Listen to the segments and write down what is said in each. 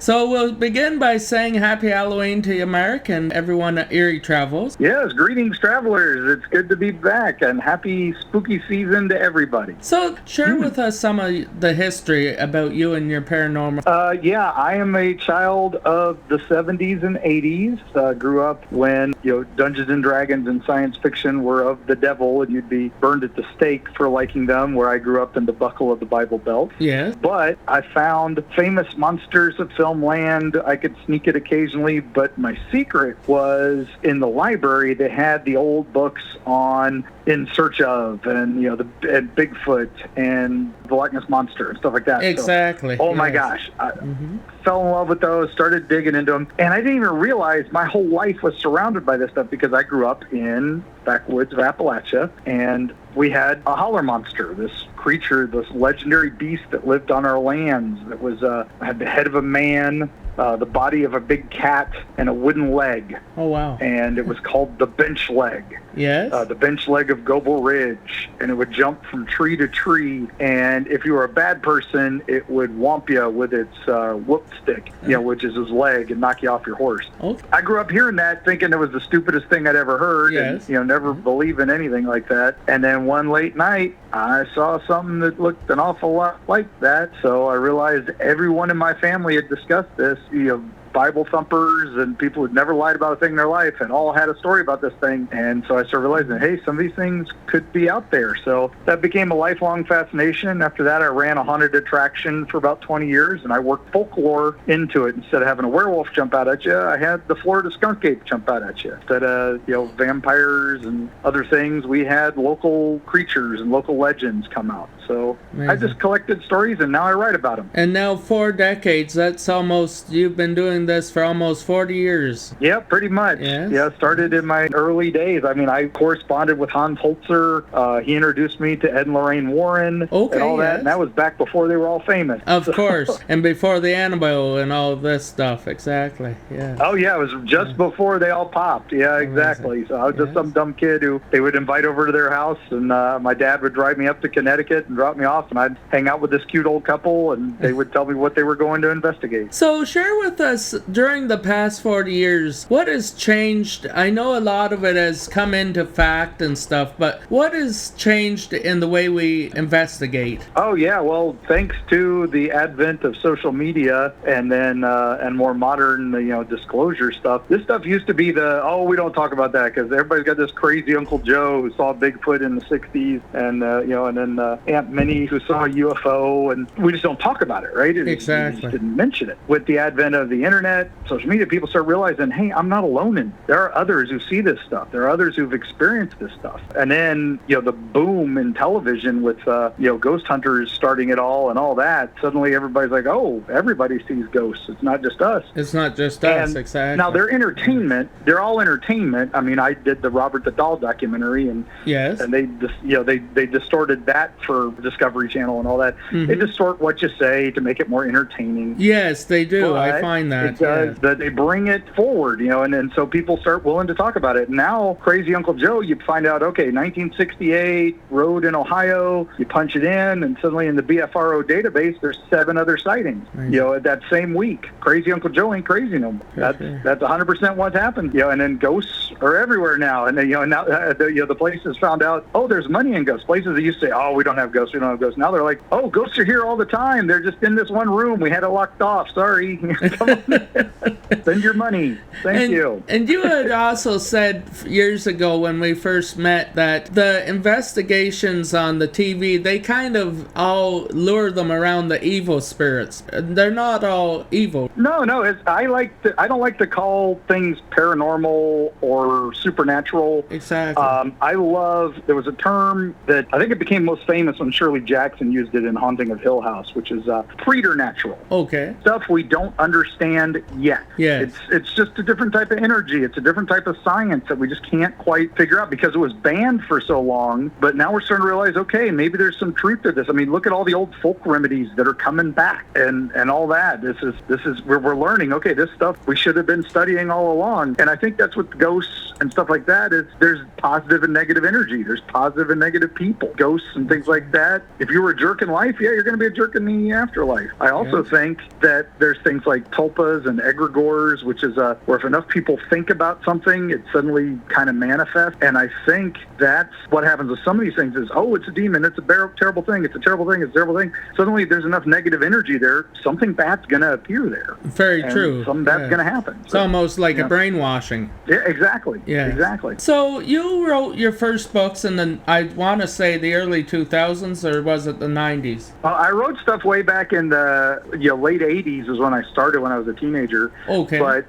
So we'll begin by saying Happy Halloween to you, Mark, and everyone at Erie Travels. Yes, greetings, travelers. It's good to be back, and happy spooky season to everybody. So share with us some of the history about you and your paranormal. Yeah, I am a child of the 70s and 80s. Grew up when Dungeons and Dragons and science fiction were of the devil, and you'd be burned at the stake for liking them, where I grew up in the buckle of the Bible Belt. Yes. But I found famous monsters of film land. I could sneak it occasionally, but my secret was in the library. They had the old books on In Search Of, and and Bigfoot and the Loch Ness Monster and stuff like that. Exactly. So, my gosh. I fell in love with those, started digging into them, and I didn't even realize my whole life was surrounded by this stuff because I grew up in backwoods of Appalachia, and we had a holler monster, this creature, this legendary beast that lived on our lands that was had the head of a man, the body of a big cat, and a wooden leg. Oh, wow. And it was called the bench leg. Yes. The bench leg of Goble Ridge, and it would jump from tree to tree, and if you were a bad person, it would whomp you with its whoop stick, which is his leg, and knock you off your horse. Okay. I grew up hearing that, thinking it was the stupidest thing I'd ever heard, yes. and never believe in anything like that. And then one late night, I saw something that looked an awful lot like that, so I realized everyone in my family had discussed this. Bible thumpers and people who'd never lied about a thing in their life and all had a story about this thing. And so I started realizing, hey, some of these things could be out there. So that became a lifelong fascination. After that, I ran a haunted attraction for about 20 years, and I worked folklore into it. Instead of having a werewolf jump out at you, I had the Florida skunk ape jump out at you. Instead of, vampires and other things, we had local creatures and local legends come out. So amazing. I just collected stories, and now I write about them. And now 4 decades, you've been doing this for almost 40 years. Yeah, pretty much. Yes. Yeah, started in my early days. I mean, I corresponded with Hans Holzer. He introduced me to Ed and Lorraine Warren and all that, yes. And that was back before they were all famous. Of course, and before the Annabelle and all this stuff, exactly, yeah. Oh, yeah, it was just before they all popped. Yeah, exactly. So I was just some dumb kid who they would invite over to their house, and my dad would drive me up to Connecticut and drop me off, and I'd hang out with this cute old couple, and they would tell me what they were going to investigate. So share with us, during the past 40 years, what has changed? I know a lot of it has come into fact and stuff, but what has changed in the way we investigate? Oh, yeah, well, thanks to the advent of social media and then and more modern, disclosure stuff, this stuff used to be we don't talk about that because everybody's got this crazy Uncle Joe who saw Bigfoot in the 60s and, and then Aunt Minnie who saw a UFO, and we just don't talk about it, right? Exactly. We just didn't mention it. With the advent of the internet, social media, people start realizing, hey, I'm not alone in it. There are others who see this stuff. There are others who've experienced this stuff. And then, the boom in television with, ghost hunters starting it all and all that, suddenly everybody's like, oh, everybody sees ghosts. It's not just us. It's not just us, exactly. Now, they're entertainment. They're all entertainment. I mean, I did the Robert the Doll documentary, and yes, and they distorted that for Discovery Channel and all that. They distort what you say to make it more entertaining. Yes, they do. But I find that. It does, that they bring it forward, and so people start willing to talk about it. Now, Crazy Uncle Joe, you find out, okay, 1968, road in Ohio, you punch it in, and suddenly in the BFRO database, there's 7 other sightings, that same week. Crazy Uncle Joe ain't crazy no more. That's 100% what's happened, and then ghosts are everywhere now, and now the places found out, oh, there's money in ghosts. Places that used to say, oh, we don't have ghosts, now they're like, oh, ghosts are here all the time. They're just in this one room. We had it locked off. Sorry. Come on. Send your money. Thank you. And you had also said years ago when we first met that the investigations on the TV, they kind of all lure them around the evil spirits. They're not all evil. No. I don't like to call things paranormal or supernatural. Exactly. There was a term that I think it became most famous when Shirley Jackson used it in Haunting of Hill House, which is preternatural. Okay. Stuff we don't understand yet. Yes. It's just a different type of energy. It's a different type of science that we just can't quite figure out because it was banned for so long. But now we're starting to realize, okay, maybe there's some truth to this. I mean, look at all the old folk remedies that are coming back and all that. This is where we're learning, okay, this stuff we should have been studying all along. And I think that's what ghosts and stuff like that is there's positive and negative energy. There's positive and negative people, ghosts and things like that. If you were a jerk in life, yeah, you're going to be a jerk in the afterlife. I also think that there's things like tulpas and egregores, which is where if enough people think about something, it suddenly kind of manifests. And I think that's what happens with some of these things is, oh, it's a demon, it's a terrible thing, it's a terrible thing, it's a terrible thing. Suddenly there's enough negative energy there, something bad's going to appear there. Very true. Something bad's going to happen. It's almost like a brainwashing. Yeah, exactly. Yeah, exactly. So you wrote your first books in the, I want to say the early 2000s, or was it the 90s? I wrote stuff way back in the late 80s is when I started when I was a teenager. Okay. But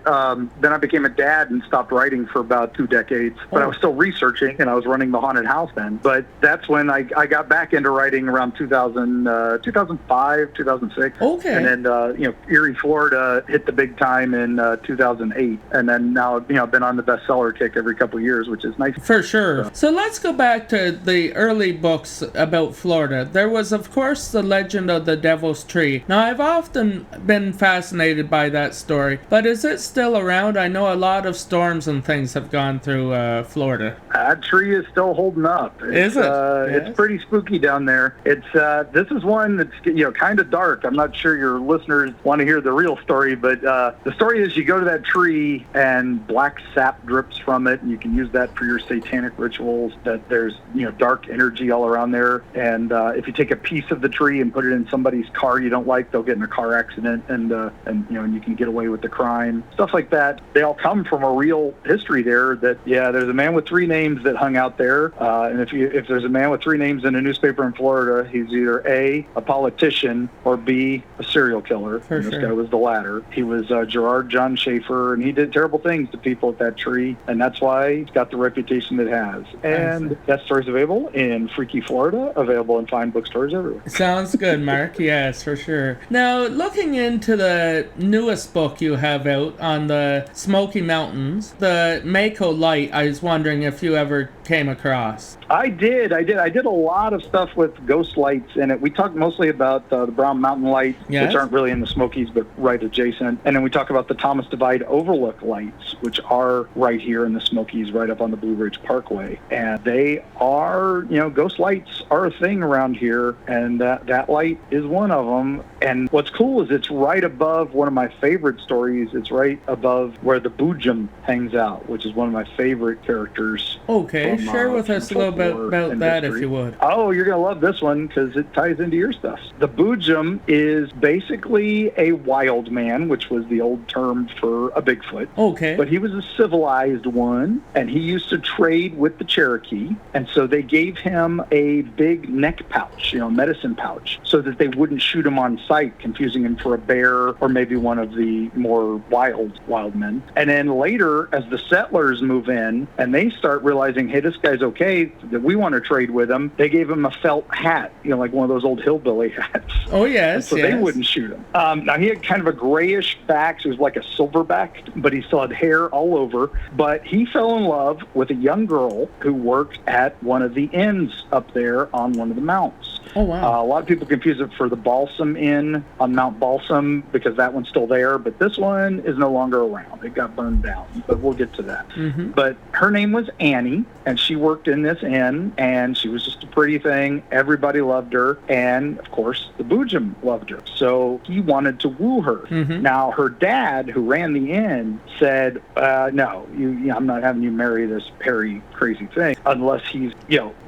then I became a dad and stopped writing for about 2 decades. But I was still researching, and I was running the haunted house then. But that's when I got back into writing around 2005, 2006. Okay. And then, Erie, Florida hit the big time in 2008. And then now, I've been on the bestseller kick every couple of years, which is nice. For sure. So let's go back to the early books about Florida. There was, of course, the legend of the Devil's Tree. Now, I've often been fascinated by that story, but is it still around? I know a lot of storms and things have gone through Florida. That tree is still holding up. Is it? Yes. It's pretty spooky down there. It's this is one that's kind of dark. I'm not sure your listeners want to hear the real story, but the story is you go to that tree and black sap drips from it, and you can use that for your satanic rituals. That there's dark energy all around there, and if you take a piece of the tree and put it in somebody's car you don't like, they'll get in a car accident, and you can get away with the crime. Stuff like that. They all come from a real history there. That there's a man with 3 names that hung out there, and if there's a man with 3 names in a newspaper in Florida, he's either A, a politician, or B, a serial killer. For This sure. guy was the latter. He was Gerard John Schaefer, and he did terrible things to people at that tree, and that's why he's got the reputation it has. And that story's available in Freaky Florida, available in fine bookstores everywhere. Sounds good, Mark. Yes, for sure. Now, looking into the newest book you have out on the Smoky Mountains, the Mako Light, I was wondering if you ever came across. I did a lot of stuff with ghost lights in it. We talked mostly about the Brown Mountain lights, Yes. which aren't really in the Smokies, but right adjacent. And then we talk about the Thomas Divide Overlook lights, which are right here in the Smokies, right up on the Blue Ridge Parkway. And they are, ghost lights are a thing around here, and that light is one of them. And what's cool is it's right above one of my favorite stories. It's right above where the Boojum hangs out, which is one of my favorite characters. Okay, from, share with us a little bit folklore about and that, history. if you would. Oh, you're going to love this one because it ties into your stuff. The Boojum is basically a wild man, which was the old term for a Bigfoot. Okay. But he was a civilized one, and he used to trade with the Cherokee, and so they gave him a big neck pouch, medicine pouch, so that they wouldn't shoot him on sight, confusing him for a bear or maybe one of the more wild men. And then later, as the settlers move in, and they start realizing, hey, this guy's okay, that we want to trade with him, they gave him a felt hat, like one of those old hillbilly hats. Oh, yes, So they wouldn't shoot him. Now, he had kind of a grayish back, so he was like a silverback, but he still had hair all over. But he fell in love with a young girl who worked at one of the inns up there on one of the mounts. Oh, wow. A lot of people confuse it for the Balsam Inn on Mount Balsam because that one's still there, but this one is no longer around. It got burned down, but we'll get to that. Mm-hmm. But her name was Annie, and she worked in this inn, and she was just a pretty thing. Everybody loved her, and, of course, the Boojum loved her. So he wanted to woo her. Mm-hmm. Now, her dad, who ran the inn, said, no, I'm not having you marry this Perry crazy thing unless he's,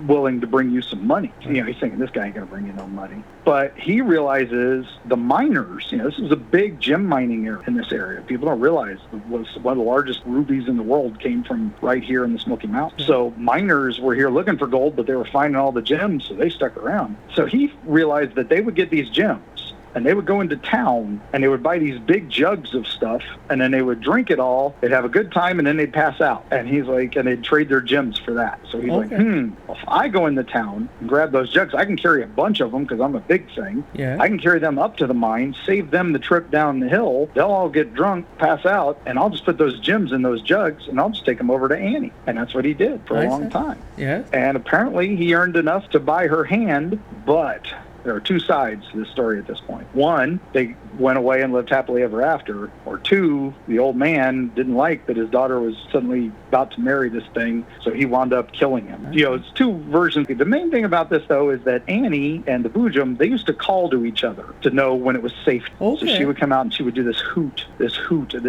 willing to bring you some money. He's thinking, this guy ain't going to bring you no money. But he realizes the miners, this is a big gem mining area in this area. People don't realize one of the largest rubies in the world came from right here in the Smoky Mountains. So miners were here looking for gold, but they were finding all the gems, so they stuck around. So he realized that they would get these gems, and they would go into town, and they would buy these big jugs of stuff, and then they would drink it all. They'd have a good time, and then they'd pass out. And he's like, and they'd trade their gems for that. So he's like, well, if I go into town and grab those jugs, I can carry a bunch of them because I'm a big thing. Yeah. I can carry them up to the mine, save them the trip down the hill. They'll all get drunk, pass out, and I'll just put those gems in those jugs, and I'll just take them over to Annie. And that's what he did for a long time. Yeah. And apparently he earned enough to buy her hand, but there are two sides to this story at this point. One, they went away and lived happily ever after. Or two, the old man didn't like that his daughter was suddenly about to marry this thing, so he wound up killing him. It's two versions. The main thing about this, though, is that Annie and the Boojum, they used to call to each other to know when it was safe. Okay. So she would come out and she would do this hoot, this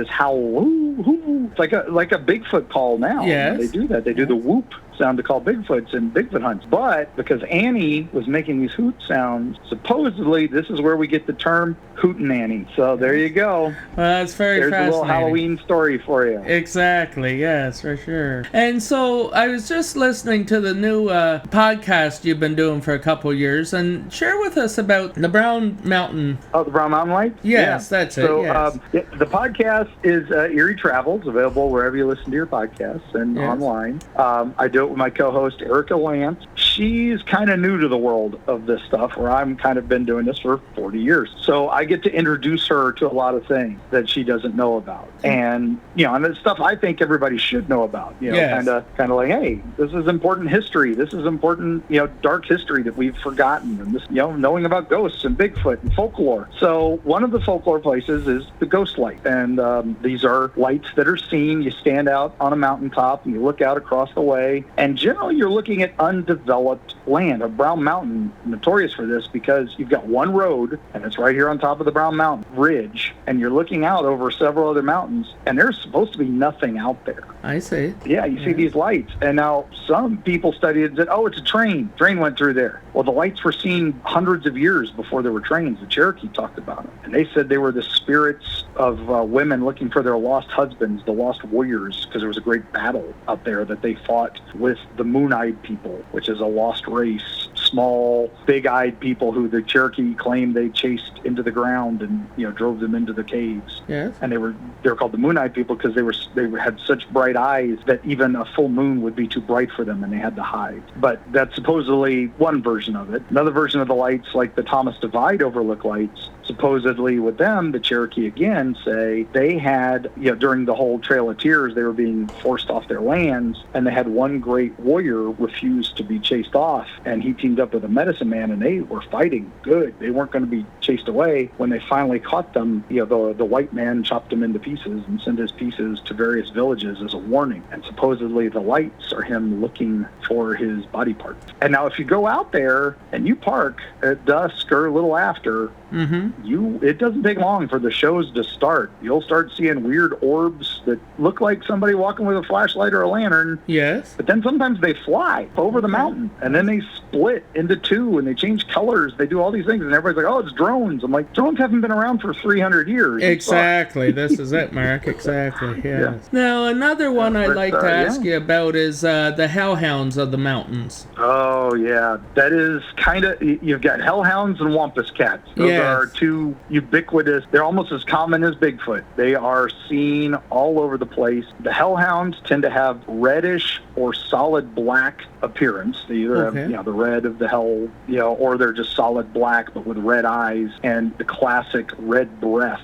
howl. Hoo, hoo. It's like a Bigfoot call now. Yes. They do that. They do the whoop sound to call Bigfoots and Bigfoot hunts. But because Annie was making these hoot sounds, supposedly this is where we get the term Hootin' Annie. So there you go. Well, that's very There's fascinating. a little Halloween story for you. Exactly, yes, for sure. And so I was just listening to the new podcast you've been doing for a couple years, and share with us about the Brown Mountain. Oh, the Brown Mountain Lights? Yes, yeah. That's it. So yes. The podcast is Eerie Travels, available wherever you listen to your podcasts and online. I do it with my co-host, Erica Lance. She's kind of new to the world of this stuff, where I'm kind of been doing this for 40 years. So I get to introduce her to a lot of things that she doesn't know about. And, and it's stuff I think everybody should know about, kind of like, hey, this is important history. This is important, dark history that we've forgotten. And this, knowing about ghosts and Bigfoot and folklore. So one of the folklore places is the Ghost Light. And these are lights that are seen. You stand out on a mountaintop and you look out across the way. And generally you're looking at undeveloped land. Brown Mountain, notorious for this because you've got one road and it's right here on top of the Brown Mountain ridge. And you're looking out over several other mountains and there's supposed to be nothing out there. I see. Yeah, you see these lights. And now some people studied and said, oh, it's a train. Train went through there. Well, the lights were seen hundreds of years before there were trains. The Cherokee talked about them. And they said they were the spirits of women looking for their lost husbands, the lost warriors, because there was a great battle out there that they fought with the Moon-Eyed people, which is a lost race, small, big-eyed people who the Cherokee claimed they chased into the ground and drove them into the caves. Yes. And they were called the Moon-Eyed people because they had such bright eyes that even a full moon would be too bright for them and they had to hide. But that's supposedly one version of it. Another version of the lights, like the Thomas Divide overlook lights, supposedly with them, the Cherokee again say they had, during the whole Trail of Tears, they were being forced off their lands, and they had one great warrior refuse to be chased off, and he teamed up with a medicine man, and they were fighting good. They weren't going to be chased away. When they finally caught them, the white man chopped them into pieces and sent his pieces to various villages as a warning. And supposedly the lights are him looking for his body parts. And now if you go out there and you park at dusk or a little after, it doesn't take long for the shows to start. You'll start seeing weird orbs that look like somebody walking with a flashlight or a lantern. Yes. But then sometimes they fly over the mountain, and then they split into two, and they change colors. They do all these things, and everybody's like, oh, it's drones. I'm like, drones haven't been around for 300 years. Exactly. This is it, Mark. Exactly. Yeah. Now, another one I'd like to ask you about is the hellhounds of the mountains. Oh, yeah. That is kind of, you've got hellhounds and wampus cats. Those are two ubiquitous, they're almost as common as Bigfoot. They are seen all over the place. The hellhounds tend to have reddish or solid black appearance. They either have, the red of the hell, or they're just solid black but with red eyes and the classic red breath,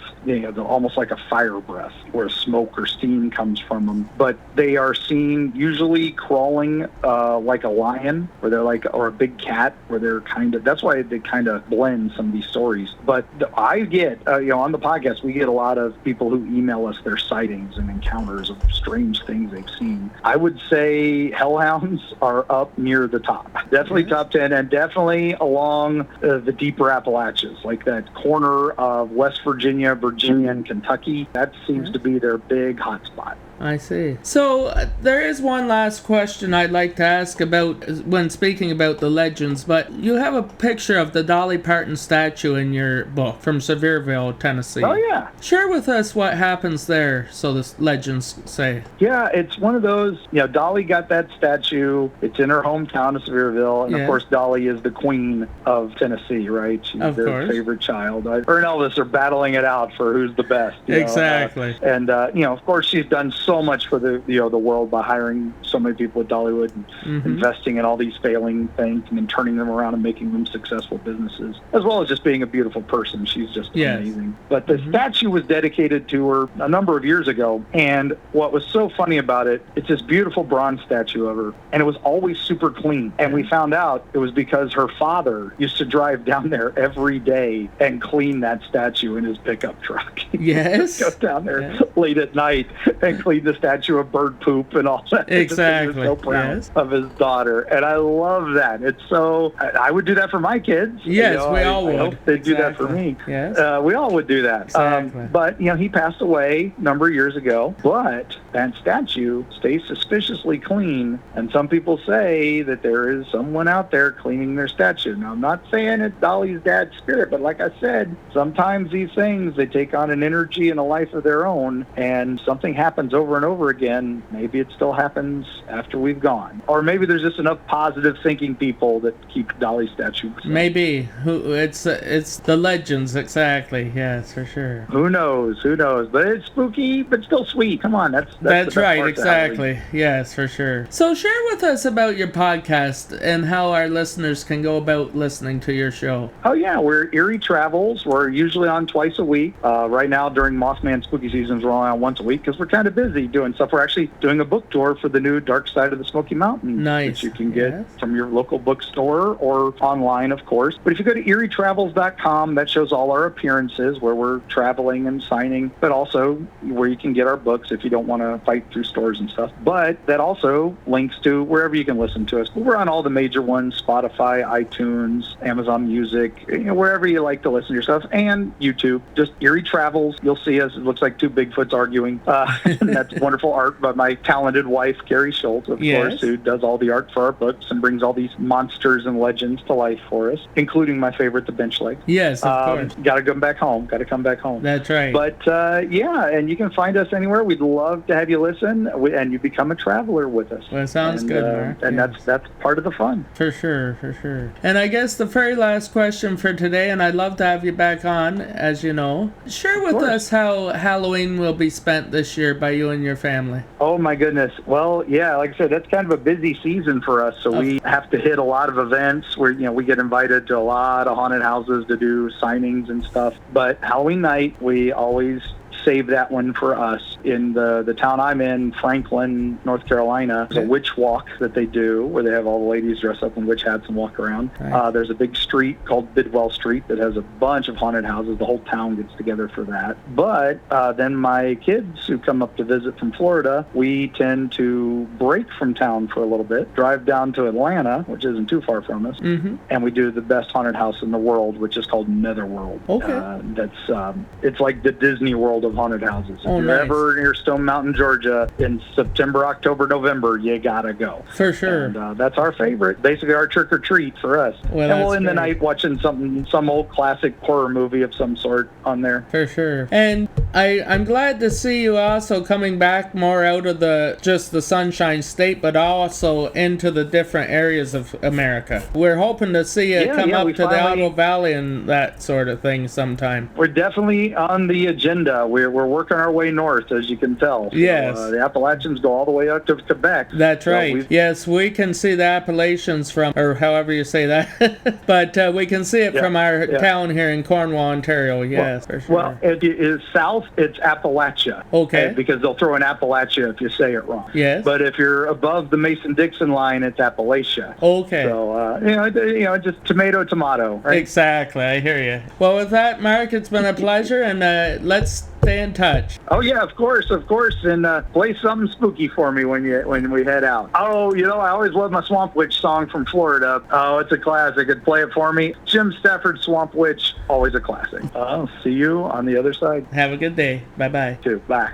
almost like a fire breath where smoke or steam comes from them. But they are seen usually crawling like a lion, or a big cat, where they're that's why they kind of blend some of these stories. But I get, on the podcast, we get a lot of people who email us their sightings and encounters of strange things they've seen. I would say hellhounds are up near the top. Definitely top 10, and definitely along the deeper Appalachians, like that corner of West Virginia, and Kentucky. That seems to be their big hot spot. I see. So there is one last question I'd like to ask about when speaking about the legends, but you have a picture of the Dolly Parton statue in your book from Sevierville, Tennessee. Oh, yeah. Share with us what happens there, so the legends say. Yeah, it's one of those, Dolly got that statue. It's in her hometown of Sevierville, and of course Dolly is the queen of Tennessee, right? She's their favorite child. Her and Elvis are battling it out for who's the best. Exactly. And of course she's done so much for the world by hiring so many people at Dollywood and investing in all these failing things and then turning them around and making them successful businesses, as well as just being a beautiful person. She's just amazing. But the statue was dedicated to her a number of years ago, and what was so funny about it, it's this beautiful bronze statue of her, and it was always super clean. And we found out it was because her father used to drive down there every day and clean that statue in his pickup truck. Yes. Go down there late at night and clean the statue of bird poop and all that. Exactly. He was so proud of his daughter, and I love that. It's so, I would do that for my kids. Yes, we all would. I hope they'd do that for me. Yes. We all would do that. Exactly. But, he passed away a number of years ago, but that statue stays suspiciously clean, and some people say that there is someone out there cleaning their statue. Now, I'm not saying it's Dolly's dad's spirit, but like I said, sometimes these things, they take on an energy and a life of their own, and something happens over and over again. Maybe it still happens after we've gone. Or maybe there's just enough positive thinking people that keep Dolly's statue. Maybe. It's the legends, exactly. Yes, for sure. Who knows? But it's spooky, but still sweet. Come on, that's right, exactly. Yes, for sure. So share with us about your podcast and how our listeners can go about listening to your show. Oh yeah, we're Eerie Travels. We're usually on twice a week. Right now during Mothman spooky seasons, we're only on once a week because we're kind of busy doing stuff. We're actually doing a book tour for the new Dark Side of the Smoky Mountains, which you can get from your local bookstore or online, of course. But if you go to eerietravels.com, that shows all our appearances where we're traveling and signing, but also where you can get our books if you don't want to fight through stores and stuff. But that also links to wherever you can listen to us. We're on all the major ones: Spotify, iTunes, Amazon Music, wherever you like to listen to your stuff, and YouTube. Just Eerie Travels. You'll see us. It looks like two Bigfoots arguing. And that's wonderful art by my talented wife, Carrie Schultz, of course, who does all the art for our books and brings all these monsters and legends to life for us, including my favorite, the bench leg. Yes, of course. Got to come back home. That's right. But and you can find us anywhere. We'd love to have you listen, and you become a traveler with us. Well, it sounds good, Mark. And that's part of the fun. For sure. And I guess the very last question for today, and I'd love to have you back on, as you know. Share with us how Halloween will be spent this year by you and your family. Oh my goodness. Well, yeah, like I said, that's kind of a busy season for us, so we have to hit a lot of events where, we get invited to a lot of haunted houses to do signings and stuff. But Halloween night, we always save that one for us. In the town I'm in, Franklin, North Carolina, there's a witch walk that they do where they have all the ladies dress up in witch hats and walk around. Right. There's a big street called Bidwell Street that has a bunch of haunted houses. The whole town gets together for that. But then my kids who come up to visit from Florida, we tend to break from town for a little bit, drive down to Atlanta, which isn't too far from us, and we do the best haunted house in the world, which is called Netherworld. It's like the Disney World of haunted houses. If you're ever near Stone Mountain, Georgia, in September, October, November, you gotta go. For sure. And that's our favorite. Basically our trick or treat for us. Well, and we'll end the night watching some old classic horror movie of some sort on there. For sure. And I'm glad to see you also coming back more out of just the Sunshine State, but also into the different areas of America. We're hoping to see you come up to the Otto Valley and that sort of thing sometime. We're definitely on the agenda. We're working our way north, as you can tell. Yes. So, the Appalachians go all the way up to Quebec. That's right. Yes, we can see the Appalachians from, or however you say that, but we can see it from our town here in Cornwall, Ontario. Yes, for sure. Well, if it is south, it's Appalachia. Okay. Because they'll throw in Appalachia if you say it wrong. Yes. But if you're above the Mason-Dixon line, it's Appalachia. Okay. So, just tomato, right? Exactly. I hear you. Well, with that, Mark, it's been a pleasure, and let's stay in touch. Oh yeah, of course, and play something spooky for me when we head out. Oh, I always love my Swamp Witch song from Florida. Oh, it's a classic. Play it for me. Jim Stafford, Swamp Witch, always a classic. I'll see you on the other side. Have a good day. Bye-bye. Bye.